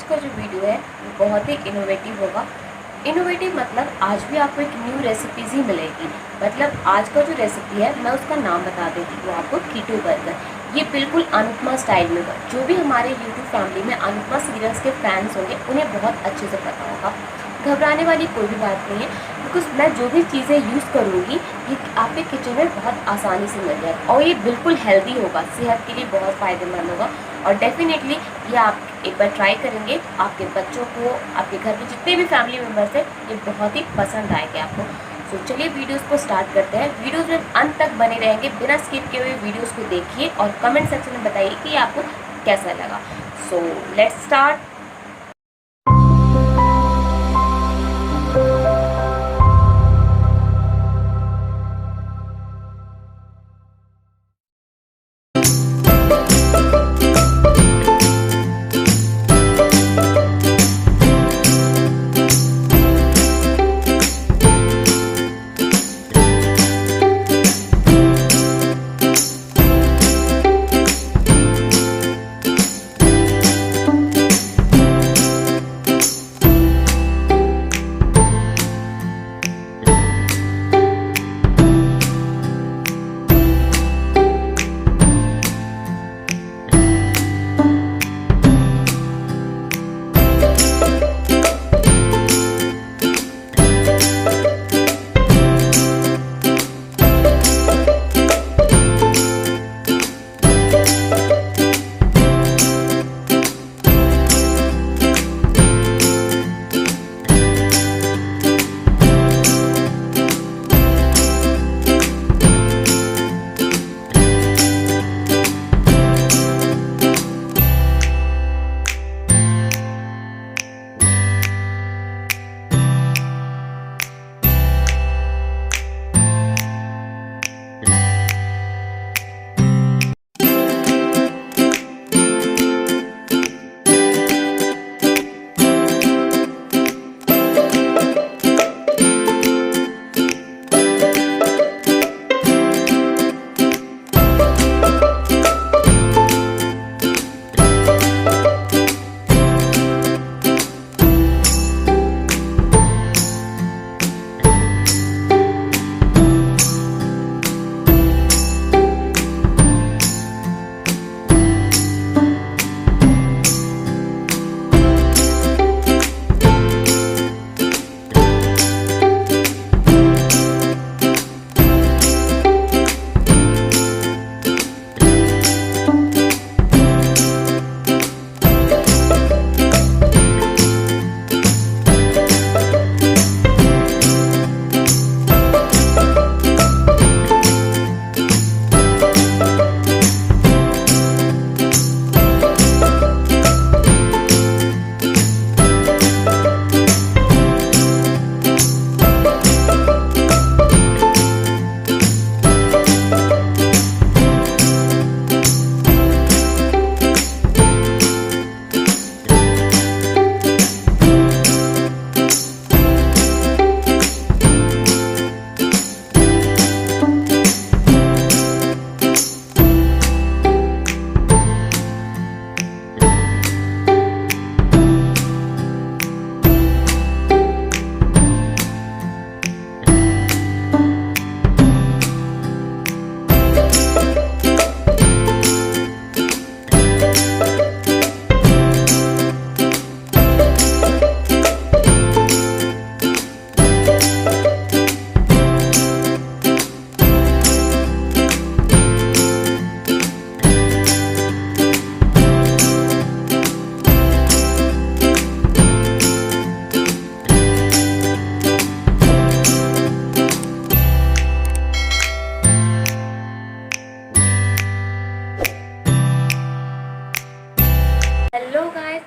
का जो वीडियो है वो बहुत ही इनोवेटिव होगा। इनोवेटिव मतलब आज भी आपको एक न्यू रेसिपीज़ ही मिलेगी। मतलब आज का जो रेसिपी है मैं उसका नाम बता देती हूँ आपको, कीटो बर्गर। ये बिल्कुल अनुपमा स्टाइल में होगा। जो भी हमारे यूट्यूब फैमिली में अनुपमा सीरियल्स के फैंस होंगे उन्हें बहुत अच्छे से पता होगा। घबराने वाली कोई भी बात नहीं है, बिकॉज मैं जो भी चीज़ें यूज़ करूँगी ये आपके किचन में बहुत आसानी से मिल जाएगा और ये बिल्कुल हेल्दी होगा, सेहत के लिए बहुत फ़ायदेमंद होगा। और डेफिनेटली ये आप एक बार ट्राई करेंगे, आपके बच्चों को, आपके घर में जितने भी फैमिली मेम्बर्स हैं, ये बहुत ही पसंद आएगा आपको। तो चलिए वीडियोस को स्टार्ट करते हैं। वीडियोस में अंत तक बने रहेंगे, बिना स्किप किए हुए वीडियोस को देखिए और कमेंट सेक्शन में बताइए कि आपको कैसा लगा। So let's start.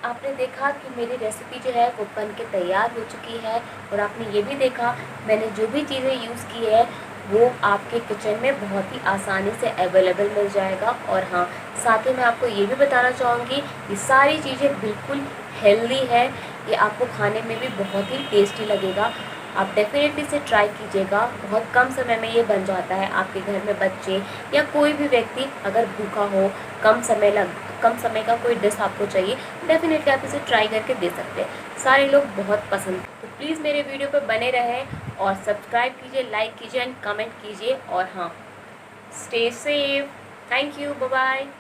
आपने देखा कि मेरी रेसिपी जो है वो बन के तैयार हो चुकी है और आपने ये भी देखा मैंने जो भी चीज़ें यूज़ की है वो आपके किचन में बहुत ही आसानी से अवेलेबल मिल जाएगा। और हाँ, साथ ही मैं आपको ये भी बताना चाहूँगी ये सारी चीज़ें बिल्कुल हेल्दी है, ये आपको खाने में भी बहुत ही टेस्टी लगेगा। आप डेफिनेटली इसे ट्राई कीजिएगा, बहुत कम समय में ये बन जाता है। आपके घर में बच्चे या कोई भी व्यक्ति अगर भूखा हो, कम समय कम समय का कोई डिश आपको चाहिए, डेफिनेटली आप इसे ट्राई करके दे सकते हैं। सारे लोग बहुत पसंद, तो प्लीज़ मेरे वीडियो पर बने रहें और सब्सक्राइब कीजिए, लाइक कीजिए एंड कमेंट कीजिए। और हाँ, stay safe. Thank you, bye bye.